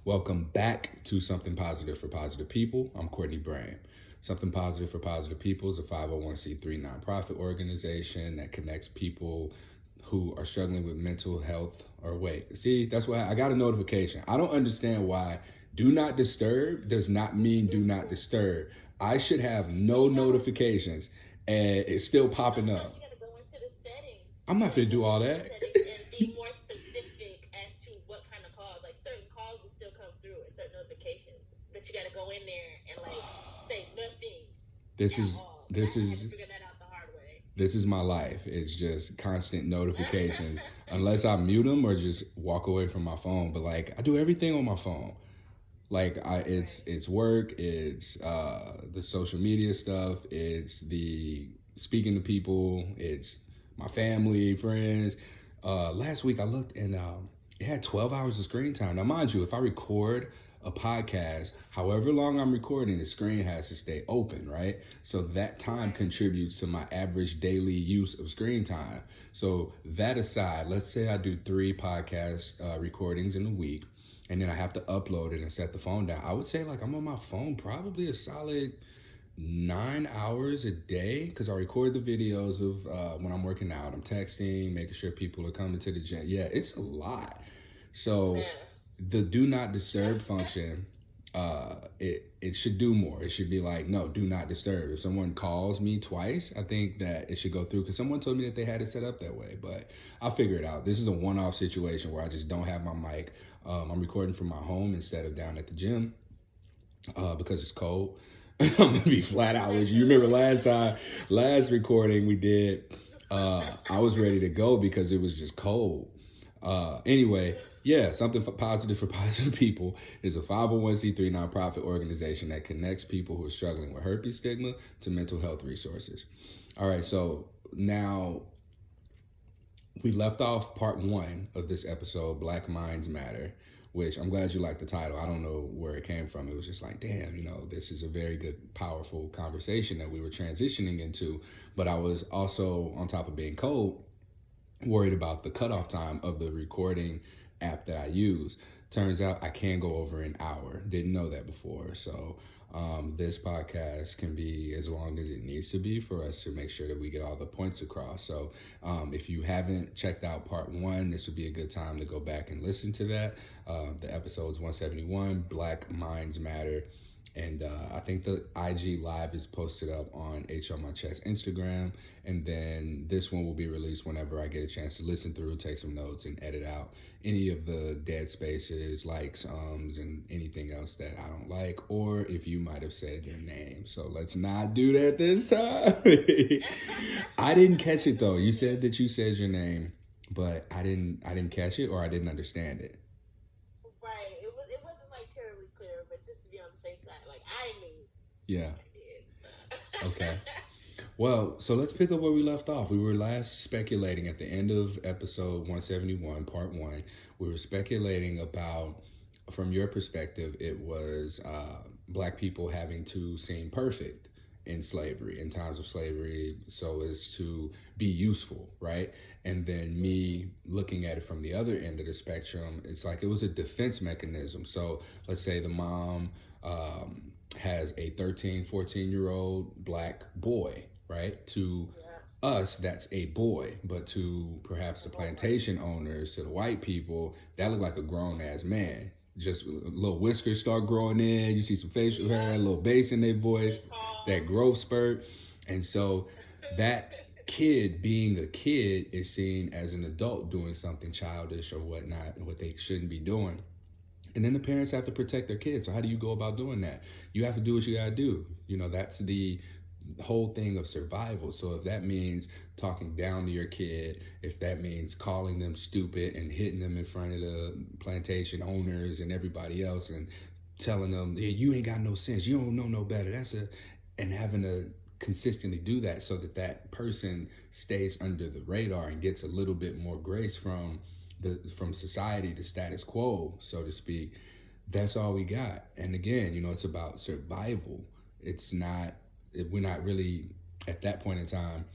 Welcome back to Something Positive for Positive People. I'm Courtney Brame. Something Positive for Positive People is a 501c3 nonprofit organization that connects people who are struggling with mental health. Or wait, see, that's why I got a notification. I don't understand why do not disturb does not mean do not disturb. I should have no notifications and it's still popping up. You gotta go into the settings. I'm not gonna do all that. And be more specific as to what kind of calls. Like certain calls will still come through and certain notifications, but you gotta go in there and like say nothing. This at is all. this I had is to figure that out the hard way. this is my life. It's just constant notifications unless I mute them or just walk away from my phone. But like I do everything on my phone. Like it's work, it's the social media stuff, it's the speaking to people, it's my family, friends. Last week I looked and it had 12 hours of screen time. Now mind you, if I record a podcast, however long I'm recording, the screen has to stay open, right? So that time contributes to my average daily use of screen time. So that aside, let's say I do 3 podcast recordings in a week, and then I have to upload it and set the phone down. I would say like I'm on my phone probably a solid 9 hours a day because I record the videos of when I'm working out. I'm texting, making sure people are coming to the gym. Yeah, it's a lot. So Yeah. the do not disturb function, it should do more. It should be like, no, do not disturb. If someone calls me twice, I think that it should go through because someone told me that they had it set up that way, but I'll figure it out. This is a one-off situation where I just don't have my mic. I'm recording from my home instead of down at the gym because it's cold. I'm gonna be flat out with you. You remember last recording we did, I was ready to go because it was just cold. Anyway, yeah, Something Positive for Positive People is a 501c3 nonprofit organization that connects people who are struggling with herpes stigma to mental health resources. All right, so now we left off part 1 of this episode, Black Minds Matter, which I'm glad you liked the title. I don't know where it came from. It was just like, damn, this is a very good, powerful conversation that we were transitioning into. But I was also, on top of being cold, worried about the cutoff time of the recording app that I use. Turns out I can go over an hour. Didn't know that before. So this podcast can be as long as it needs to be for us to make sure that we get all the points across. So if you haven't checked out part 1, this would be a good time to go back and listen to that. The episode's 171, Black Minds Matter. And I think the IG live is posted up on H on My Chest Instagram. And then this one will be released whenever I get a chance to listen through, take some notes, and edit out any of the dead spaces, likes, and anything else that I don't like, or if you might have said your name. So let's not do that this time. I didn't catch it though. You said that you said your name, but I didn't catch it, or I didn't understand it. Right. It wasn't like terribly clear, but just to be on the safe side, like I knew. Yeah. I did. So. Okay. Well, so let's pick up where we left off. We were last speculating at the end of episode 171, part 1. We were speculating about, from your perspective, it was Black people having to seem perfect in slavery, in times of slavery, so as to be useful, right? And then me looking at it from the other end of the spectrum, it's like it was a defense mechanism. So let's say the mom has a 13, 14-year-old Black boy, right? To us, that's a boy, but to perhaps the plantation owners, to the white people, that looked like a grown-ass man. Just little whiskers start growing in, you see some facial hair, a little bass in their voice, that growth spurt. And so that kid being a kid is seen as an adult doing something childish or whatnot, what they shouldn't be doing. And then the parents have to protect their kids. So how do you go about doing that? You have to do what you gotta do. That's the whole thing of survival. So if that means talking down to your kid, if that means calling them stupid and hitting them in front of the plantation owners and everybody else and telling them, hey, you ain't got no sense, you don't know no better, and having to consistently do that so that that person stays under the radar and gets a little bit more grace from society, the status quo, so to speak. That's all we got. And again, it's about survival. It's not, we're not really, at that point in time,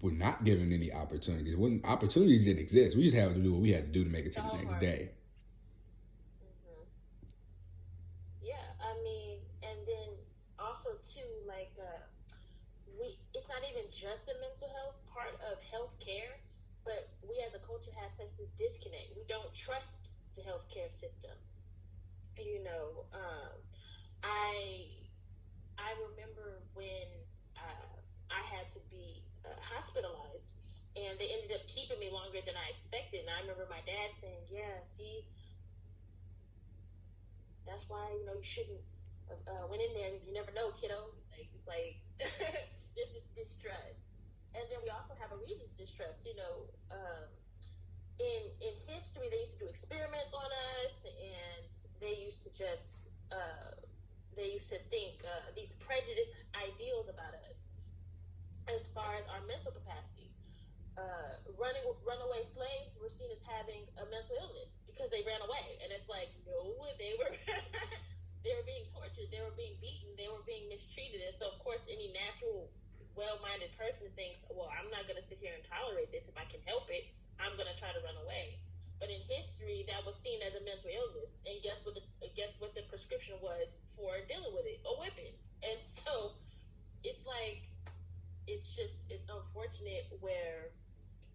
we're not given any opportunities. When opportunities didn't exist, we just had to do what we had to do to make it to the next day. to like it's not even just the mental health part of healthcare, but we as a culture have such this disconnect. We don't trust the healthcare system. You know, I remember when I had to be hospitalized, and they ended up keeping me longer than I expected. And I remember my dad saying, "Yeah, see, that's why you shouldn't have went in there. You never know, kiddo. Like it's like there's this distrust, and then we also have a reason to distrust. In history, they used to do experiments on us, and they used to just they used to think these prejudiced ideals about us as far as our mental capacity. Runaway slaves were seen as having a mental illness because they ran away, and it's like no, they were they were being tortured, they were being beaten, they were being mistreated, and so of course any natural, well-minded person thinks, well, I'm not going to sit here and tolerate this if I can help it. I'm going to try to run away. But in history, that was seen as a mental illness, and guess what the prescription was for dealing with it? A whipping. And so it's like it's unfortunate where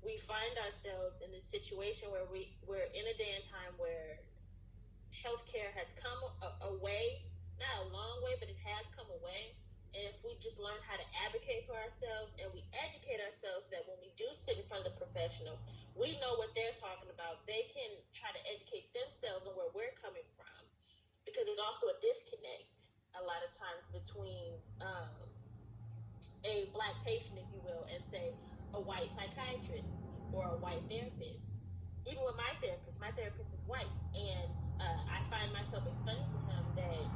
we find ourselves in this situation where we're in a day and time where healthcare has come a way, not a long way, but it has come a way. And if we just learn how to advocate for ourselves and we educate ourselves that when we do sit in front of the professional, we know what they're talking about. They can try to educate themselves on where we're coming from. Because there's also a disconnect a lot of times between a black patient, if you will, and say a white psychiatrist or a white therapist. Even with my therapist is white, and I find myself explaining to him that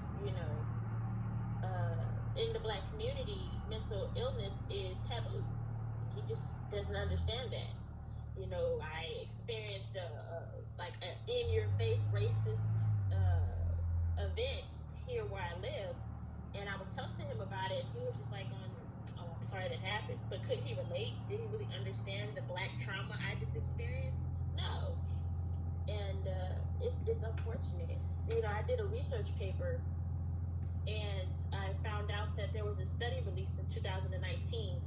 in the black community, mental illness is taboo. He just doesn't understand that. I experienced a in-your-face racist event here where I live, and I was talking to him about it, and he was just like, "Oh, I'm sorry that happened." But could he relate? Did he really understand the black trauma I just experienced? No. And it's unfortunate. I did a research paper, and I found out that there was a study released in 2019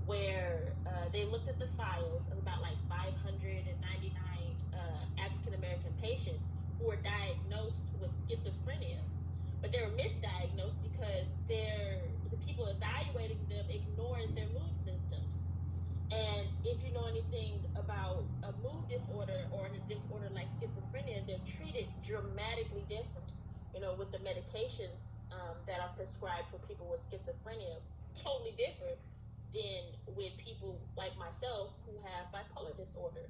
where they looked at the files of about like 599 African American patients who were diagnosed with schizophrenia, but they were misdiagnosed because the people evaluating them ignored their mood symptoms. And if you know anything about a mood disorder or a disorder like schizophrenia, they're treated dramatically different. With the medications that are prescribed for people with schizophrenia, totally different than with people like myself who have bipolar disorder.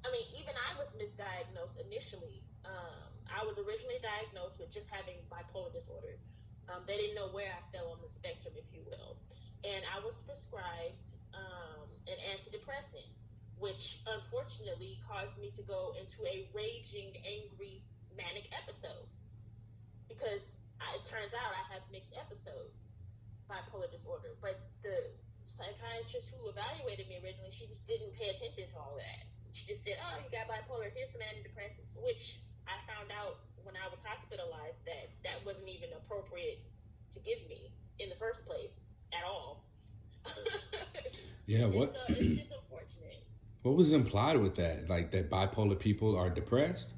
I mean, even I was misdiagnosed initially. I was originally diagnosed with just having bipolar disorder. They didn't know where I fell on the spectrum, if you will. And I was prescribed an antidepressant, which unfortunately caused me to go into a raging, angry, manic episode. Because it turns out I have mixed episode bipolar disorder. But the psychiatrist who evaluated me originally, she just didn't pay attention to all that. She just said, "Oh, you got bipolar. Here's some antidepressants," which I found out when I was hospitalized that wasn't even appropriate to give me in the first place at all. Yeah, And what so it's just unfortunate. what was implied with that? Like that bipolar people are depressed?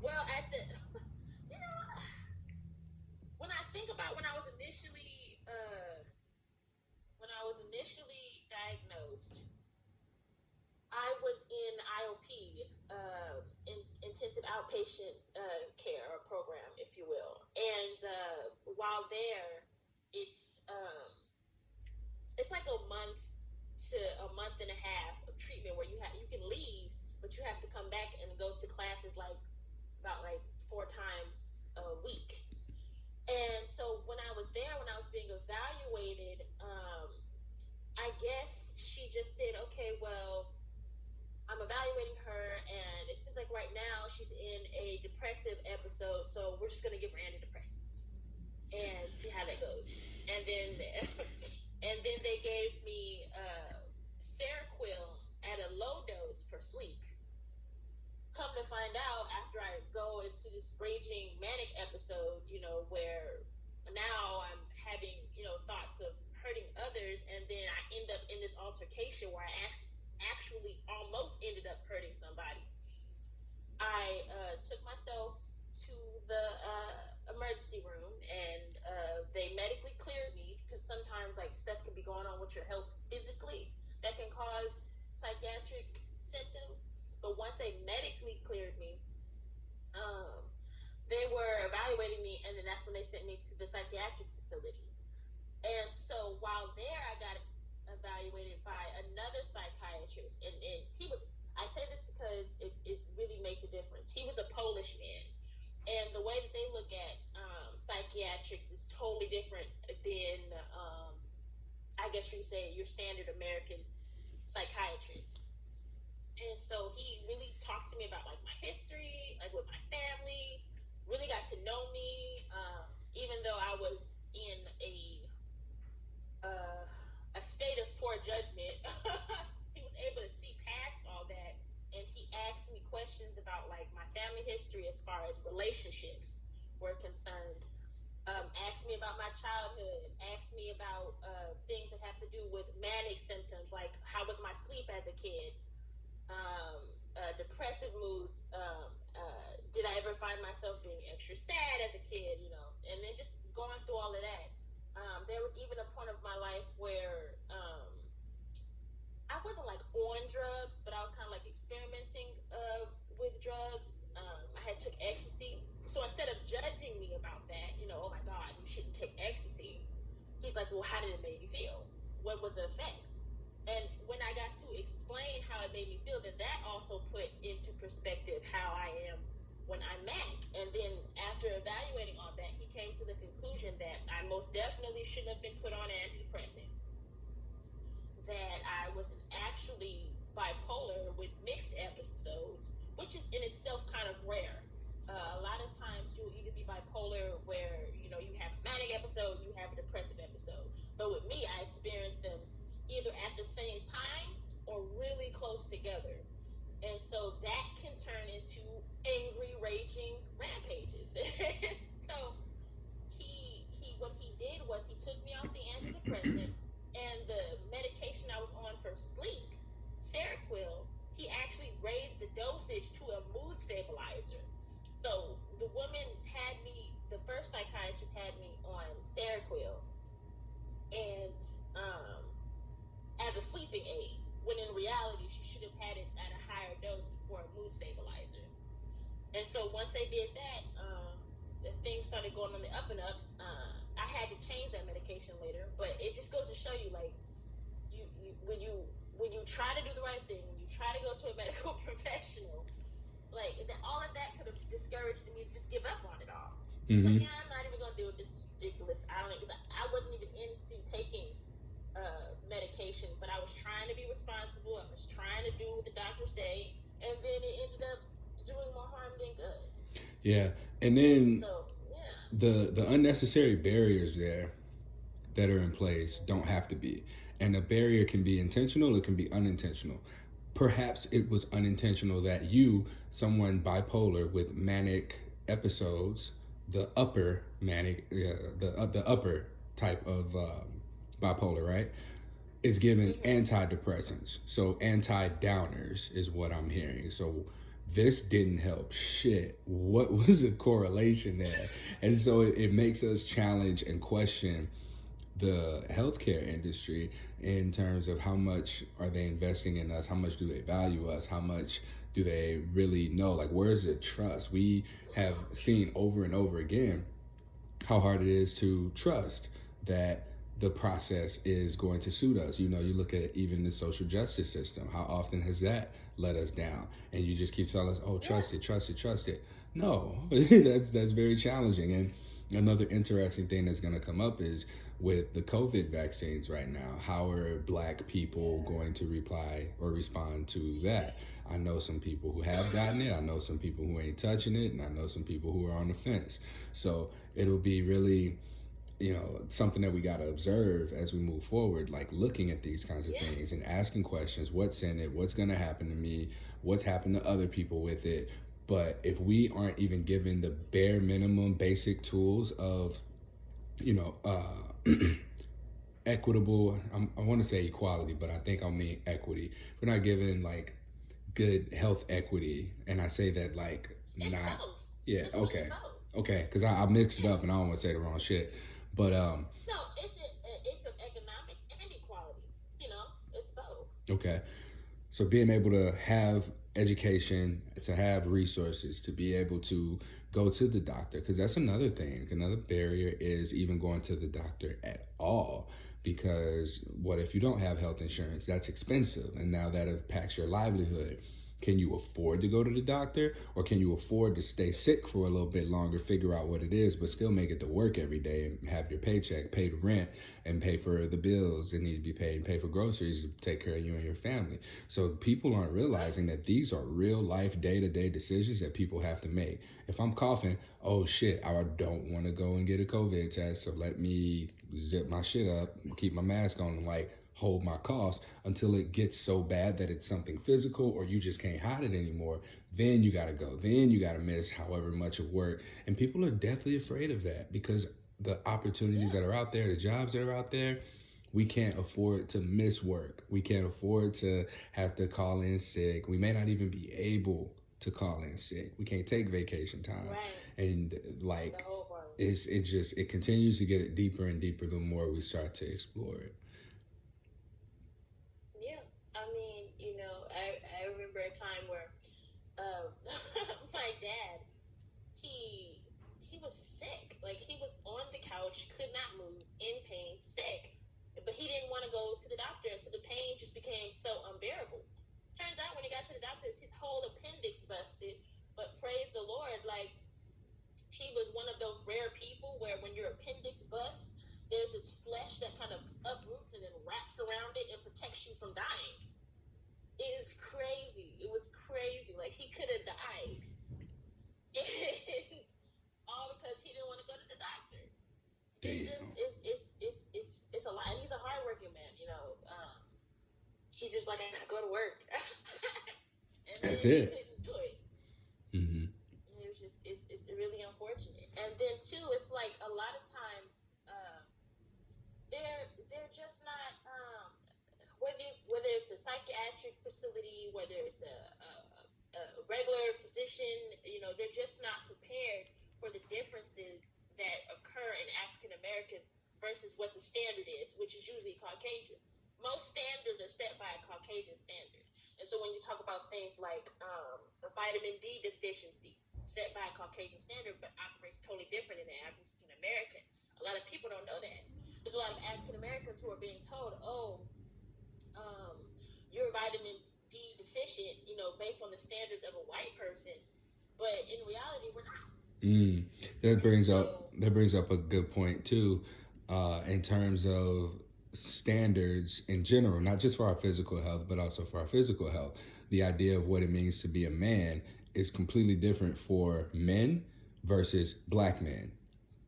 Well, when I think about when I was initially diagnosed, I was in IOP, intensive outpatient care or program, if you will. And while there, it's um, it's like a month to a month and a half of treatment where you can leave, but you have to come back and go to classes like about like 4 times a week. And so when I was there, when I was being evaluated, I guess she just said, "Okay, well, I'm evaluating her, and it seems like right now she's in a depressive episode, so we're just gonna give her antidepressants and see how that goes." And then, and then they gave me Seroquel at a low dose for sleep. Come to find out, after I go into this raging manic episode, where now I'm having, thoughts of hurting others, and then I end up in this altercation where I actually almost ended up hurting somebody. I took myself to the emergency room, and they medically cleared me, because sometimes like stuff can be going on with your health physically that can cause psychiatric symptoms. But once they medically cleared me, um, they were evaluating me, and then that's when they sent me to the psychiatric facility. And so while there, I got evaluated by another psychiatrist, and he was. I say this because it really makes a difference. He was a Polish man, and the way that they look at psychiatrics is totally different than, I guess you say, your standard American psychiatrist. And so he really talked to me about like my history, like with my family, really got to know me, even though I was in a state of poor judgment. He was able to see past all that, and he asked me questions about like my family history as far as relationships were concerned. Asked me about my childhood. Asked me about things that have to do with manic symptoms, like how was my sleep as a kid, depressive moods. Did I ever find myself being extra sad as a kid? And then just going through all of that. There was even a point of my life where I wasn't like on drugs, but I was kind of like experimenting with drugs. I had took ecstasy. So instead of judging me about that, oh my God, you shouldn't take ecstasy, he's like, well, how did it make you feel? What was the effect? And when I got to explain how it made me feel, that also put into perspective how I am when I'm manic. And then after evaluating all that, he came to the conclusion that I most definitely shouldn't have been put on antidepressant, that I was actually bipolar with mixed episodes, which is in itself kind of rare. A lot of times you'll either be bipolar where, you have a manic episode, you have a depressive episode. But with me, I experienced them either at the same time or really close together. And so that can turn into angry, raging rampages. So what he did was he took me off the antidepressant, and the medication I was on for sleep, Seroquel, he actually raised the dosage to a mood stabilizer. So the woman had me, the first psychiatrist had me on Seroquel, and as a sleeping aid, when in reality she should have had it at a higher dose for a mood stabilizer. And so once they did that, things started going on the up and up. I had to change that medication later, but it just goes to show you, like, when you try to do the right thing, when you try to go to a medical professional, like all of that could have discouraged me to just give up on it all. Mm-hmm. Like, yeah, I'm not even gonna do it. This is ridiculous. I wasn't even into taking medication, but I was trying to be responsible. I was trying to do what the doctors say, and then it ended up doing more harm than good. Yeah, and then So, the unnecessary barriers there that are in place don't have to be, and a barrier can be intentional, it can be unintentional. Perhaps it was unintentional that someone bipolar with manic episodes, the upper manic, the upper type of bipolar, right, is given antidepressants. So anti-downers is what I'm hearing. So this didn't help shit. What was the correlation there? And so it makes us challenge and question the healthcare industry in terms of how much are they investing in us, how much do they value us, how much do they really know, like where's the trust? We have seen over and over again how hard it is to trust that the process is going to suit us. You look at even the social justice system, how often has that let us down? And you just keep telling us, oh, trust it. No, that's very challenging. And another interesting thing that's going to come up is with the COVID vaccines right now, how are Black people going to reply or respond to that? I know some people who have gotten it, I know some people who ain't touching it, and I know some people who are on the fence. So it'll be really, something that we got to observe as we move forward, like looking at these kinds of things and asking questions. What's in it? What's going to happen to me? What's happened to other people with it? But if we aren't even given the bare minimum basic tools of you know, equitable. I want to say equality, but I think I mean equity. We're not giving like good health equity, and I say that like It's not. both. Yeah. It's really Okay. both. Okay. Because I mixed it Yeah. up, and I don't want to say the wrong shit. But No, it's of economic and equality. You know, it's both. okay. So being able to have education, to have resources, to be able to go to the doctor, because that's another thing. Another barrier is even going to the doctor at all. Because what if you don't have health insurance? That's expensive, and now that impacts your livelihood. Can you afford to go to the doctor, or can you afford to stay sick for a little bit longer, figure out what it is, but still make it to work every day and have your paycheck, pay the rent, and pay for the bills that need to be paid, and pay for groceries to take care of you and your family? So people aren't realizing that these are real life, day to day decisions that people have to make. If I'm coughing, oh shit, I don't want to go and get a COVID test, so let me zip my shit up, keep my mask on, and like hold my coughs until it gets so bad that it's something physical or you just can't hide it anymore. Then you gotta go. Then you gotta miss however much of work. And people are deathly afraid of that because the opportunities Yeah. that are out there, the jobs that are out there, we can't afford to miss work. We can't afford to have to call in sick. We may not even be able to call in sick. We can't take vacation time. Right. And The like whole part. it continues to get it deeper and deeper the more we start to explore it. Yeah. I mean, I remember a time where um my dad, he he was sick. Like he was on the couch, could not move, in pain, sick. But he didn't want to go to the doctor, and so the pain just became so unbearable. Turns out when he got to the doctor, his whole appendix busted. But praise the Lord, like he was one of those rare people where when your appendix busts, there's this flesh that kind of uproots and then wraps around it and protects you from dying. It is crazy. It was crazy. Like he could have died. And all because he didn't want to go to the doctor. It's just Damn. it's a lot. And he's a hardworking man, he just like I gotta go to work. And That's then he it. couldn't do it. Mm-hmm. And it was just it's really unfortunate. And then too, it's like a lot of times they're just not whether it's a psychiatric facility, whether it's a regular physician, they're just not prepared for the differences that occur in African Americans versus what the standard is, which is usually Caucasian. Most standards are set by a Caucasian standard. And so when you talk about things like a vitamin D deficiency, set by a Caucasian standard, but operates totally different in the African American. A lot of people don't know that. There's a lot of African Americans who are being told, oh, um, you're vitamin D deficient, based on the standards of a white person, but in reality, we're not. Mm. And so, That brings up a good point too, in terms of standards in general, not just for our physical health, but also for our physical health. The idea of what it means to be a man is completely different for men versus black men,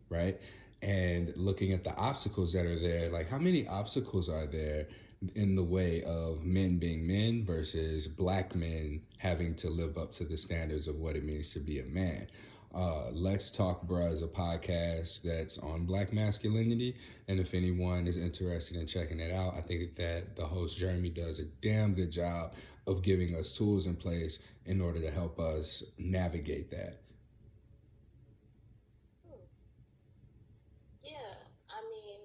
right? And looking at the obstacles that are there, like how many obstacles are there in the way of men being men versus black men having to live up to the standards of what it means to be a man. Let's Talk Bruh is a podcast that's on black masculinity. And if anyone is interested in checking it out, I think that the host, Jeremy, does a damn good job of giving us tools in place in order to help us navigate that. hmm, yeah, I mean,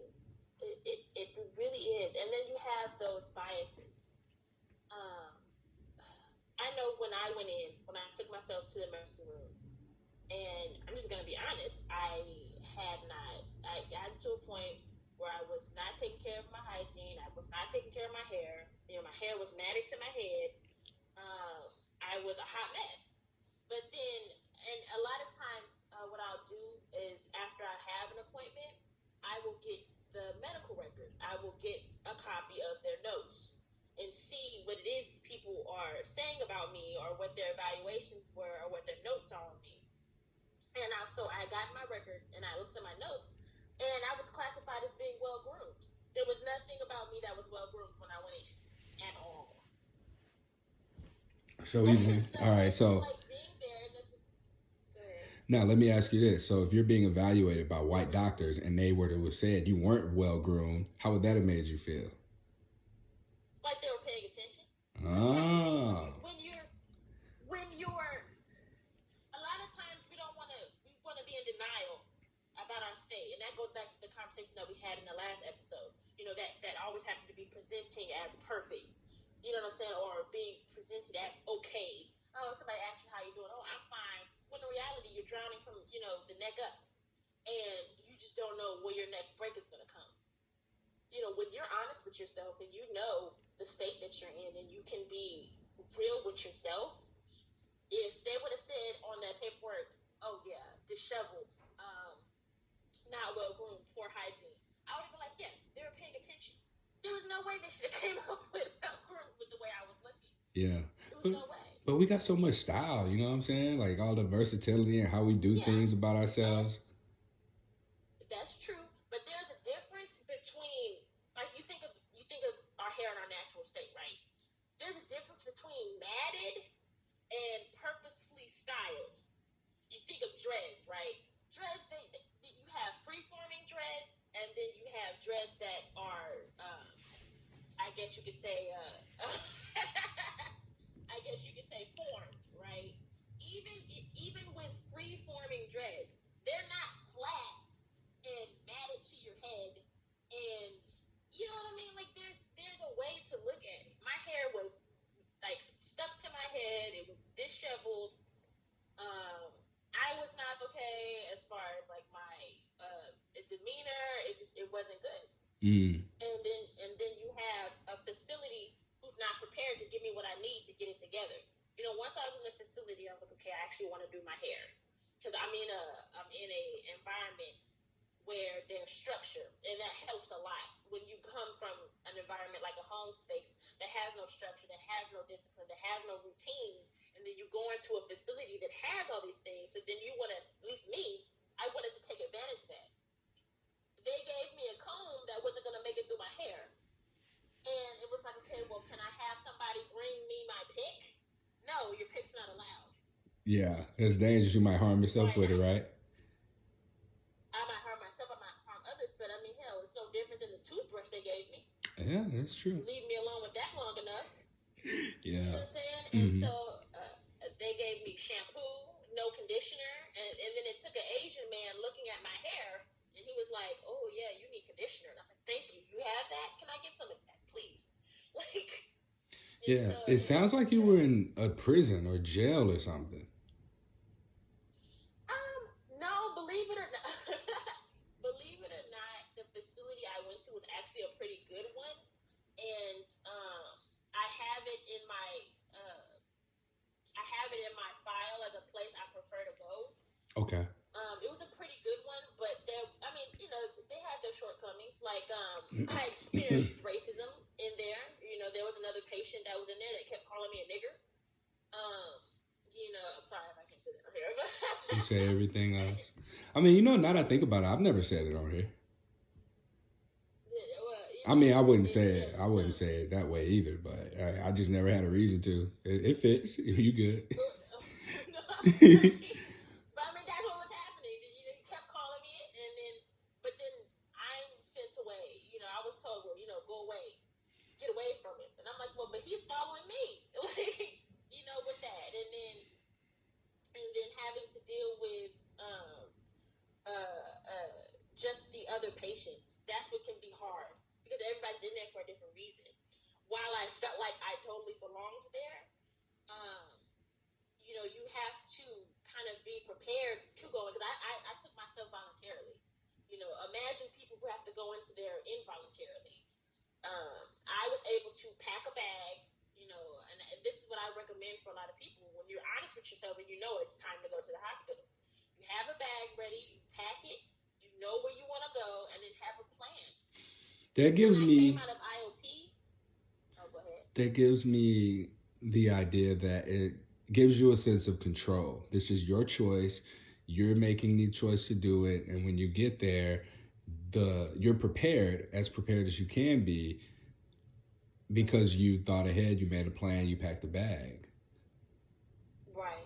it really is. And then you have those biases. Um, I know when I took myself to the emergency room, and I'm just gonna be honest, I got to a point where I was not taking care of my hygiene. I was not taking care of my hair. My hair was matted to my head. Um, I was a hot mess. But then, and a lot of times, what I'll do is after I have an appointment, I will get the medical record. I will get a copy of their notes and see what it is people are saying about me or what their evaluations were or what their notes are on me. And so I got my records and I looked at my notes, and I was classified as being well groomed. There was nothing about me that was well groomed when I went in at all. So even So all right, it's just so like being there. And go ahead. Now, let me ask you this. So, if you're being evaluated by white doctors and they were to have said you weren't well groomed, how would that have made you feel? Like they were paying attention. Because that's the thing. Ah, When you're a lot of times we want to be in denial about our state, and that goes back to the conversation that we had in the last episode. That always happen to be presenting as perfect. You know what I'm saying, or being presented as okay. Oh, somebody asks you how you doing. Oh, I'm fine. When in reality, you're drowning from the neck up, and you just don't know where your next break is going to come. When you're honest with yourself and you know the state that you're in, and you can be real with yourself, if they would have said on that paperwork, oh yeah, disheveled, not well groomed, poor hygiene, I would have been like, yeah, they were paying attention. There was no way they should have came up with well groomed with the way I was looking. yeah. There was But, no way. but we got so much style, you know what I'm saying? Like all the versatility and how we do Yeah, things about and ourselves. that's true. But there's a difference between, like, you think of our hair in our natural state, right? There's a difference between matted and purposefully styled. You think of dreads, right? Dreads, you have free forming dreads, and then you have dreads that are, I guess you could say, I guess you could say formed, right? Even with free forming dreads, they're not flat and matted to your head, and you know what I mean. Like there's a way to look at it. My hair was like stuck to my head. It was disheveled. I was not okay as far as like my demeanor. It wasn't good. Mm. And then you have a facility who's not prepared to give me what I need to get it together. Once I was in the facility, I was like, okay, I actually want to do my hair because I'm in a environment where there's structure, and that helps a lot when you come from an environment like a home space that has no structure, that has no discipline, that has no routine, and then you go into a facility that has all these things. So then you want to, at least me, I wanted to take advantage of that. They gave me a comb that wasn't going to make it through my hair. And it was like, okay, well, can I have somebody bring me my pick? No, your pick's not allowed. Yeah, it's dangerous. You might harm yourself Right. with it, right? I might harm myself, I might harm others, but I mean, hell, it's no different than the toothbrush they gave me. Yeah, that's true. Leave me alone with that long enough. You see Yeah. what I'm saying? And Mm-hmm. so they gave me shampoo, no conditioner, and then it took an Asian man looking at my hair, and he was like, "Oh yeah, you need conditioner." And I was like, "Thank you. You have that? Can I get some of that, please?" Like, and Yeah. so It sounds like you were yeah. in a prison or jail or something. No, believe it or not, believe it or not, the facility I went to was actually a pretty good one, and I have it in my uh, I have it in my file as a place I prefer to go. Okay. It was a pretty good one, but I mean, they had their shortcomings. Like, I experienced racism in there. There was another patient that was in there that kept calling me a nigger. Um, I'm sorry if I can't say that on here, but You say everything else. I mean, now that I think about it, I've never said it on here. yeah, well, I mean, I wouldn't say it. I just wouldn't say it that way either. But I just never had a reason to. It fits. You good? no, but I mean that's what was happening. He kept calling me it, but then I'm sent away. I was told, well, go away, get away from him, and I'm like, well, but he's following me, like, with that, and then having to deal with just the other patients. That's what can be hard because everybody's in there for a different reason. While I felt like I totally belonged there, um, you have to kind of be prepared to go in because I took myself voluntarily. Imagine people who have to go into there involuntarily. I was able to pack a bag, and this is what I recommend for a lot of people. When you're honest with yourself and you know it's time to go to the hospital, you have a bag ready, you pack it, you know where you want to go, and then have a plan. That When gives I came me out of IOP, oh, go ahead. that gives me the idea that it gives you a sense of control. This is your choice. You're making the choice to do it, and when you get there, you're prepared as you can be because you thought ahead, you made a plan, you packed a bag. Right.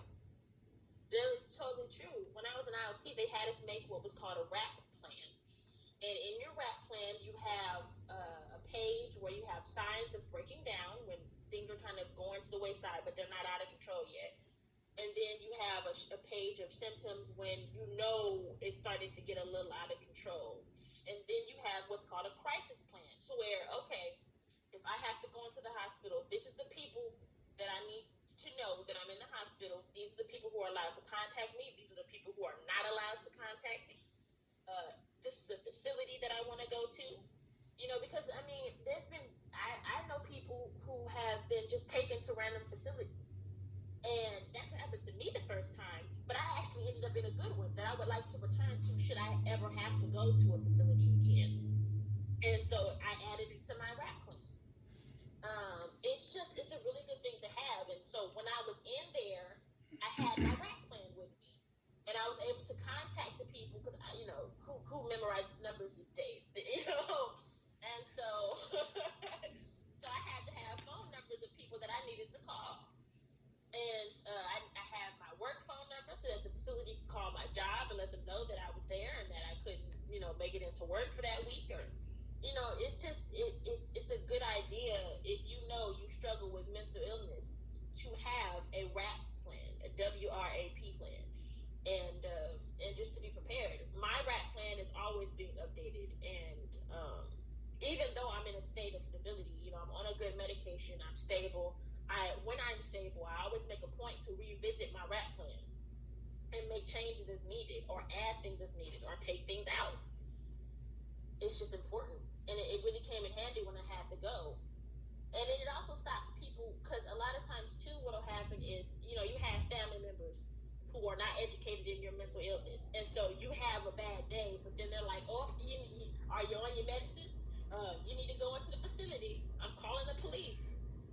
That was totally absolutely true. When I was in IOP, they had us make what was called a RAP plan. And in your RAP plan, you have a page where you have signs of breaking down when things are kind of going to the wayside, but they're not out of control yet. And then you have a page of symptoms when you know it's starting to get a little out of control. And then you have what's called a crisis plan. So where, okay, if I have to go into the hospital, this is the people that I need to know that I'm in the hospital. These are the people who are allowed to contact me. These are the people who are not allowed to contact me. This is the facility that I want to go to. You know, because I mean, I know people who have been just taken to random facilities. And that's what happened to me the first time. But I actually ended up in a good one that I would like to return to should I ever have to go to a facility again. And so I added it to my RAP plan. It's a really good thing to have. And so when I was in there, I had my RAP plan with me. And I was able to contact the people because, who memorizes numbers these days, And so, so I had to have phone numbers of people that I needed to call. And I have my work phone number so that the facility could call my job and let them know that I was there and that I couldn't, make it into work for that week. Or, it's just it's a good idea if you know you struggle with mental illness to have a RAP plan, a WRAP plan, and just to be prepared. My RAP plan is always being updated, and even though I'm in a state of stability, I'm on a good medication, I'm stable. When I'm stable, I always make a point to revisit my RAP plan and make changes as needed, or add things as needed, or take things out. It's just important, and it really came in handy when I had to go. And then it also stops people, because a lot of times too, what'll happen is, you have family members who are not educated in your mental illness, and so you have a bad day, but then they're like, "Oh, are you on your medicine? You need to go into the facility. I'm calling the police."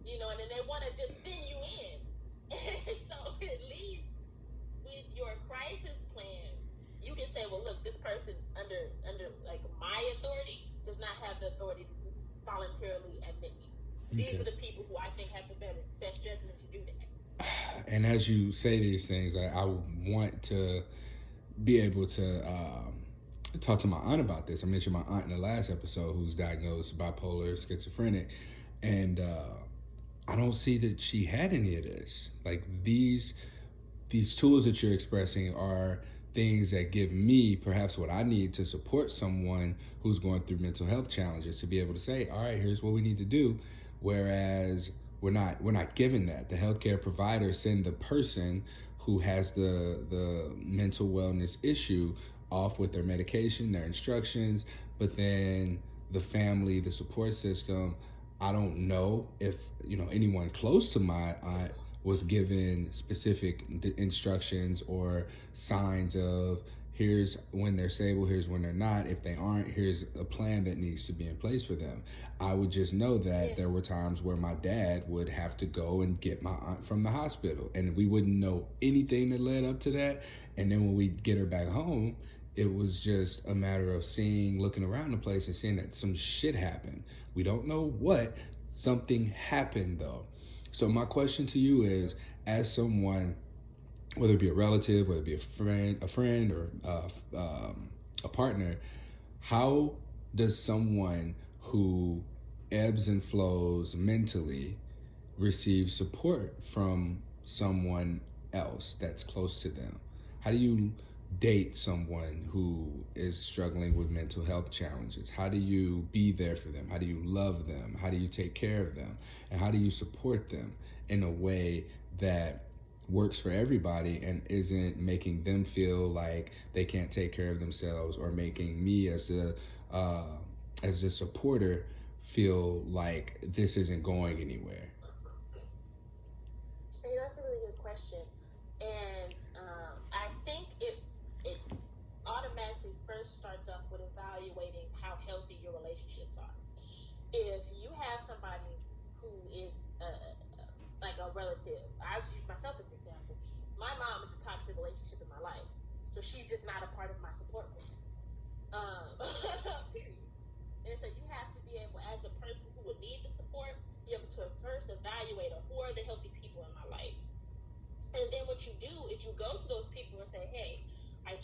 And then they want to just send you in. And so at least with your crisis plan, you can say, well, look, this person under like my authority does not have the authority to just voluntarily admit me. These are the people who I think have the best judgment to do that. And as you say these things, I want to be able to talk to my aunt about this. I mentioned my aunt in the last episode who's diagnosed bipolar, schizophrenic, and I don't see that she had any of this. Like these tools that you're expressing are things that give me perhaps what I need to support someone who's going through mental health challenges, to be able to say, all right, here's what we need to do. Whereas we're not given that. The healthcare providers send the person who has the mental wellness issue off with their medication, their instructions, but then the family, the support system, I don't know if anyone close to my aunt was given specific instructions or signs of, here's when they're stable, here's when they're not. If they aren't, here's a plan that needs to be in place for them. I would just know that there were times where my dad would have to go and get my aunt from the hospital, and we wouldn't know anything that led up to that. And then when we get her back home, it was just a matter of looking around the place and seeing that some shit happened. We don't know what. Something happened though. So my question to you is, as someone, whether it be a relative, whether it be a friend or a partner, how does someone who ebbs and flows mentally receive support from someone else that's close to them? How do you date someone who is struggling with mental health challenges? How do you be there for them? How do you love them? How do you take care of them? And how do you support them in a way that works for everybody and isn't making them feel like they can't take care of themselves, or making me as the supporter feel like this isn't going anywhere? That's a really good question. And I think it automatically first starts off with evaluating how healthy your relationships are. If you have somebody who is like a relative, I'll use myself as an example. My mom is a toxic relationship in my life, so she's just not a part of my support plan. Period. And so you have to be able, as a person who would need the support, be able to first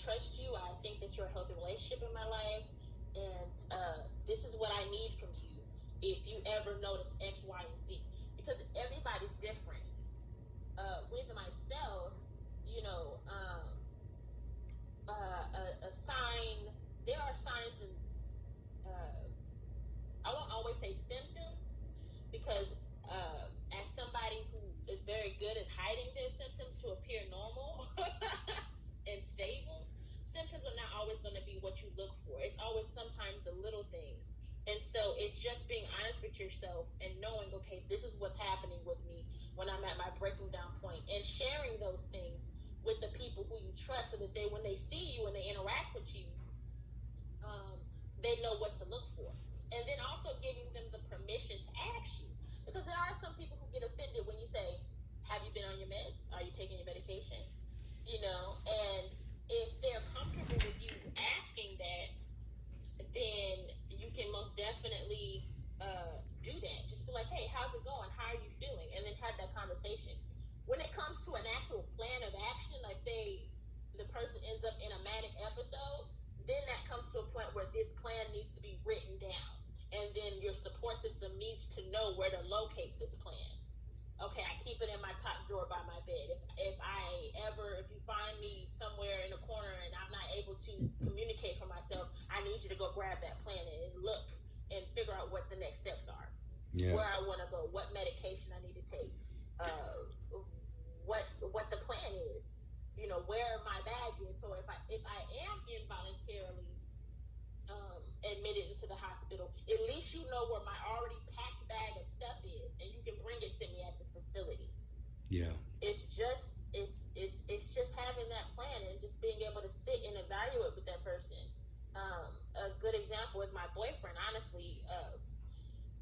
trust you. I think that you're a healthy relationship in my life, and this is what I need from you. If you ever notice X, Y, and Z, because everybody's different. With myself, you know, a sign. There are signs and I won't always say symptoms because as somebody who is very good at hiding their symptoms to appear normal and stable, symptoms are not always going to be what you look for. It's always sometimes the little things. And so it's just being honest with yourself and knowing, okay, this is what's happening with me when I'm at my breaking down point, and sharing those things with the people who you trust so that when they see you and they interact with you, they know what to look for. And then also giving them the permission to ask you. Because there are some people who get offended when you say, have you been on your meds? Are you taking your medication? You know, and if they're comfortable with you asking that, then you can most definitely do that. Just be like, hey, how's it going? How are you feeling? And then have that conversation. When it comes to an actual plan of action, like say the person ends up in a manic episode, then that comes to a point where this plan needs to be written down. And then your support system needs to know where to locate this plan. Okay, I keep it in my top drawer by my bed. If you find me somewhere in a corner and I'm not able to communicate for myself, I need you to go grab that plan and look and figure out what the next steps are. Yeah. Where I want to go, what medication I need to take, what the plan is. You know, where my bag is. So if I am involuntarily admitted into the hospital, at least you know where my already packed bag of stuff is, and you can bring it to me at the facility. Yeah. It's just having that plan and just being able to sit and evaluate with that person. A good example is my boyfriend. Honestly,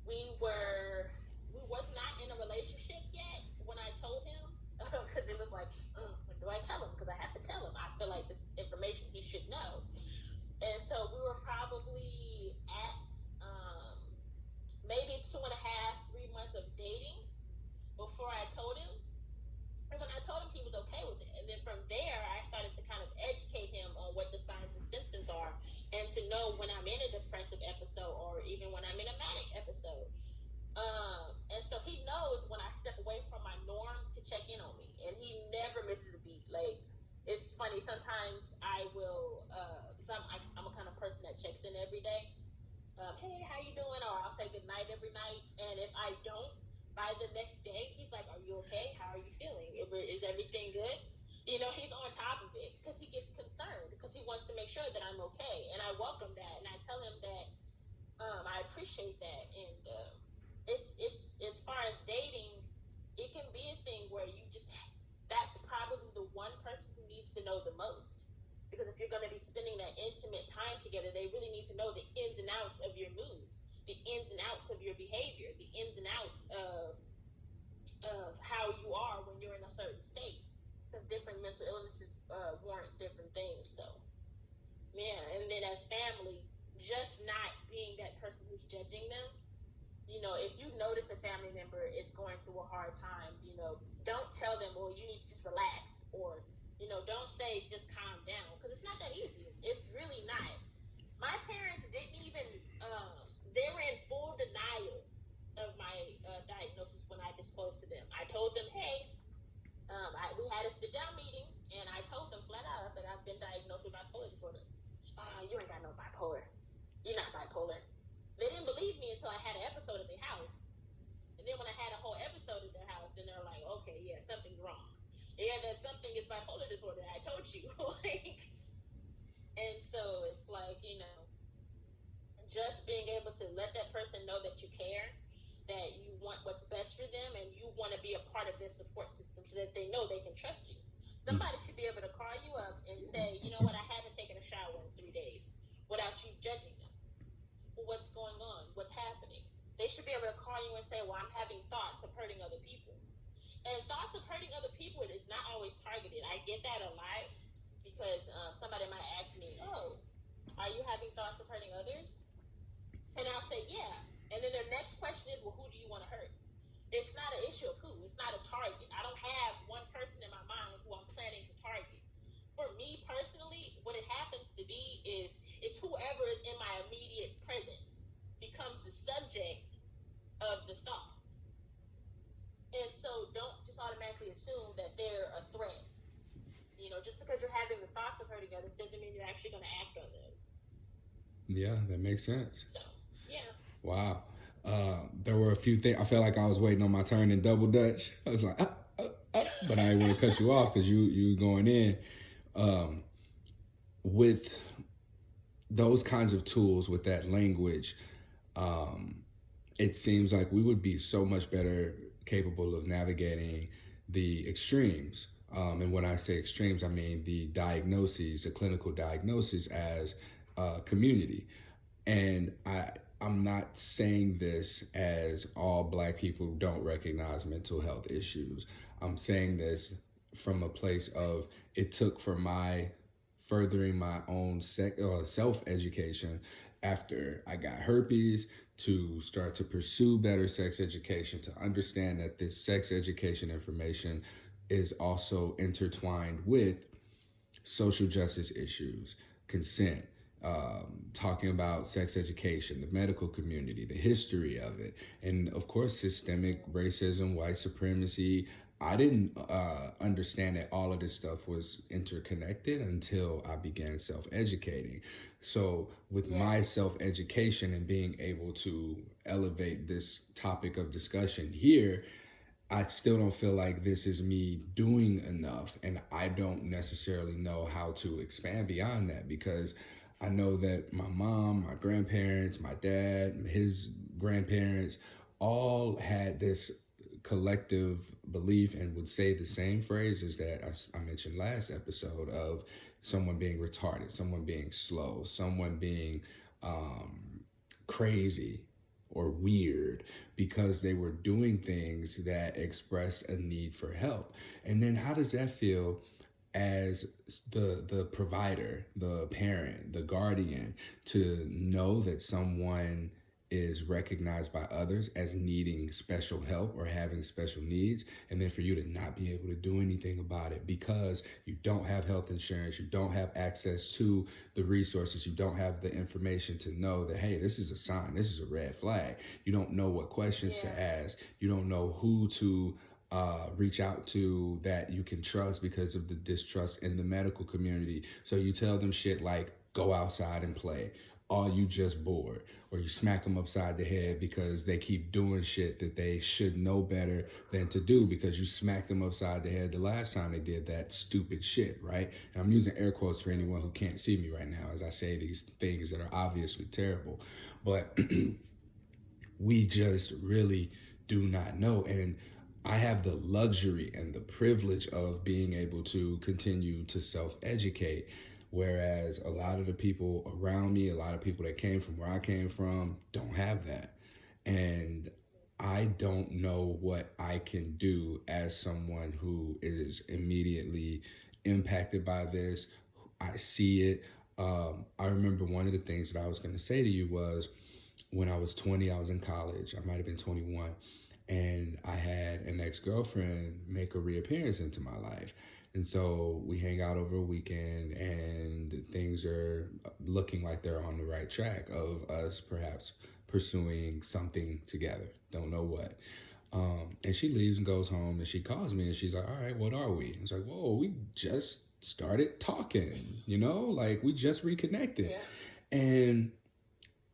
we was not in a relationship yet when I told him, because it was like, when do I tell him? Because I have to tell him. I feel like this information he should know. And so we were probably at maybe 2.5, 3 months of dating before I told him. And when I told him, he was okay with it. And then from there, I started to kind of educate him on what the signs and symptoms are, and to know when I'm in a depressive episode or even when I'm in a manic episode. And so he knows when I step away from my norm to check in on me, and he never misses a beat. Like, it's funny, sometimes I will, I'm a kind of person that checks in every day. Hey, how you doing? Or I'll say good night every night. And if I don't, by the next day, he's like, are you okay? How are you feeling? Is everything good? You know, he's on top of it because he gets concerned, because he wants to make sure that I'm okay. And I welcome that, and I tell him that I appreciate that. And it's as far as dating, it can be a thing where that's probably the one person who needs to know the most. Because if you're going to be spending that intimate time together, they really need to know the ins and outs of your moods, the ins and outs of your behavior, the ins and outs of how you are when you're in a certain state. Because different mental illnesses warrant different things. So, yeah. And then as family, just not being that person who's judging them. You know, if you notice a family member is going through a hard time, you know, don't tell them, well, you need to just relax, or, you know, don't say just calm down, because it's not that easy. It's really not. My parents didn't even, they were in full denial of my diagnosis when I disclosed to them. I told them, hey, we had a sit-down meeting, and I told them flat out, I said, I've been diagnosed with bipolar disorder. You ain't got no bipolar. You're not bipolar. They didn't believe me until I had an episode at their house. And then when I had a whole episode at their house, then they're like, okay, yeah, something's wrong. Yeah, that something is bipolar disorder. I told you. And so it's like, you know, just being able to let that person know that you care, that you want what's best for them, and you want to be a part of their support system so that they know they can trust you. Somebody should be able to call you up and say, you know what, I haven't taken a shower in 3 days, without you judging them. What's going on? What's happening? They should be able to call you and say, well, I'm having thoughts of hurting other people. And thoughts of hurting other people is not always targeted. I get that a lot because somebody might ask me, oh, are you having thoughts of hurting others? And I'll say, yeah. And then their next question is, well, who do you want to hurt? It's not an issue of who. It's not a target. I don't have one person in my mind who I'm planning to target. For me personally, when thoughts of her together doesn't mean you're actually going to act on them. Yeah, that makes sense. So, yeah. Wow. There were a few things. I felt like I was waiting on my turn in double dutch. I was like, but I didn't want to cut you off because you going in. With those kinds of tools, with that language, it seems like we would be so much better capable of navigating the extremes. And when I say extremes, I mean the diagnoses, the clinical diagnoses as a community. And I'm not saying this as all Black people don't recognize mental health issues. I'm saying this from a place of it took for my furthering my own self-education after I got herpes to start to pursue better sex education, to understand that this sex education information is also intertwined with social justice issues, consent, talking about sex education, the medical community, the history of it, and of course, systemic racism, white supremacy. I didn't understand that all of this stuff was interconnected until I began self-educating. So with my self-education and being able to elevate this topic of discussion here, I still don't feel like this is me doing enough. And I don't necessarily know how to expand beyond that, because I know that my mom, my grandparents, my dad, his grandparents all had this collective belief and would say the same phrases that I mentioned last episode of someone being retarded, someone being slow, someone being crazy or weird, because they were doing things that expressed a need for help. And then how does that feel as the provider, the parent, the guardian, to know that someone is recognized by others as needing special help or having special needs, and then for you to not be able to do anything about it because you don't have health insurance, you don't have access to the resources, you don't have the information to know that, hey, this is a sign, this is a red flag. You don't know what questions to ask, you don't know who to reach out to that you can trust because of the distrust in the medical community. So you tell them shit like, go outside and play, or you just bored, or you smack them upside the head because they keep doing shit that they should know better than to do because you smacked them upside the head the last time they did that stupid shit, right? And I'm using air quotes for anyone who can't see me right now as I say these things that are obviously terrible. But we just really do not know. And I have the luxury and the privilege of being able to continue to self-educate, whereas a lot of the people around me, a lot of people that came from where I came from, don't have that. And I don't know what I can do as someone who is immediately impacted by this. I see it. I remember one of the things that I was going to say to you was when I was 20, I was in college. I might have been 21. And I had an ex-girlfriend make a reappearance into my life. And so we hang out over a weekend and things are looking like they're on the right track of us perhaps pursuing something together. Don't know what. And she leaves and goes home and she calls me and she's like, all right, what are we? It's like, whoa, we just started talking, like we just reconnected. Yeah. And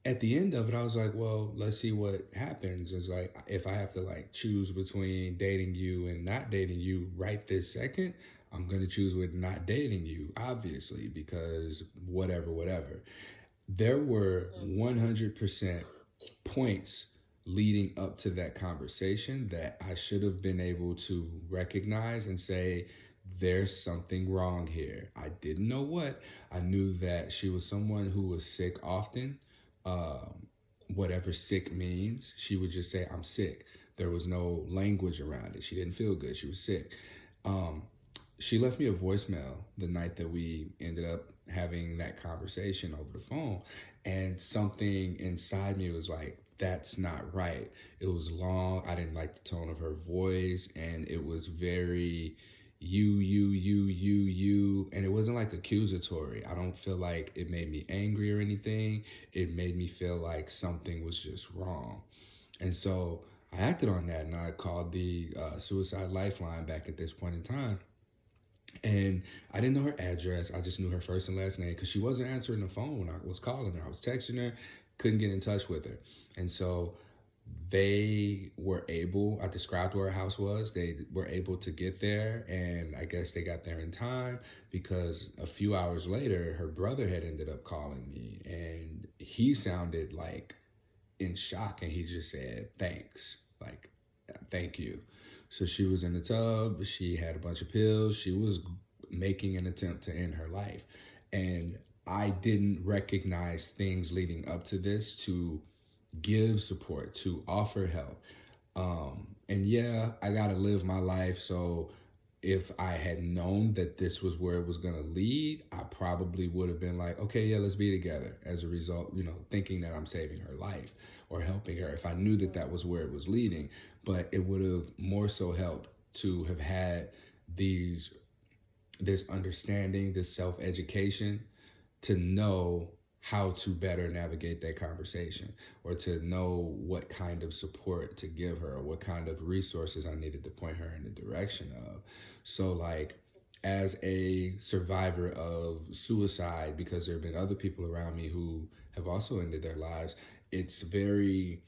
at the end of it, I was like, well, let's see what happens. It's like, if I have to choose between dating you and not dating you right this second, I'm going to choose with not dating you, obviously, because whatever. There were 100% points leading up to that conversation that I should have been able to recognize and say, there's something wrong here. I didn't know what. I knew that she was someone who was sick often. Whatever sick means, she would just say, I'm sick. There was no language around it. She didn't feel good. She was sick. She left me a voicemail the night that we ended up having that conversation over the phone. And something inside me was like, that's not right. It was long. I didn't like the tone of her voice. And it was very you, and it wasn't accusatory. I don't feel like it made me angry or anything. It made me feel like something was just wrong. And so I acted on that and I called the suicide lifeline back at this point in time. And I didn't know her address. I just knew her first and last name because she wasn't answering the phone when I was calling her. I was texting her, couldn't get in touch with her. And so they were able, I described where her house was. They were able to get there. And I guess they got there in time because a few hours later, her brother had ended up calling me. And he sounded like in shock. And he just said, thanks. Like, thank you. So she was in the tub. She had a bunch of pills. She was making an attempt to end her life. And I didn't recognize things leading up to this to give support, to offer help. And yeah, I got to live my life. So if I had known that this was where it was going to lead, I probably would have been like, okay, yeah, let's be together. As a result, thinking that I'm saving her life or helping her if I knew that that was where it was leading. But it would have more so helped to have had this understanding, this self-education to know how to better navigate that conversation or to know what kind of support to give her or what kind of resources I needed to point her in the direction of. So like as a survivor of suicide, because there have been other people around me who have also ended their lives, it's very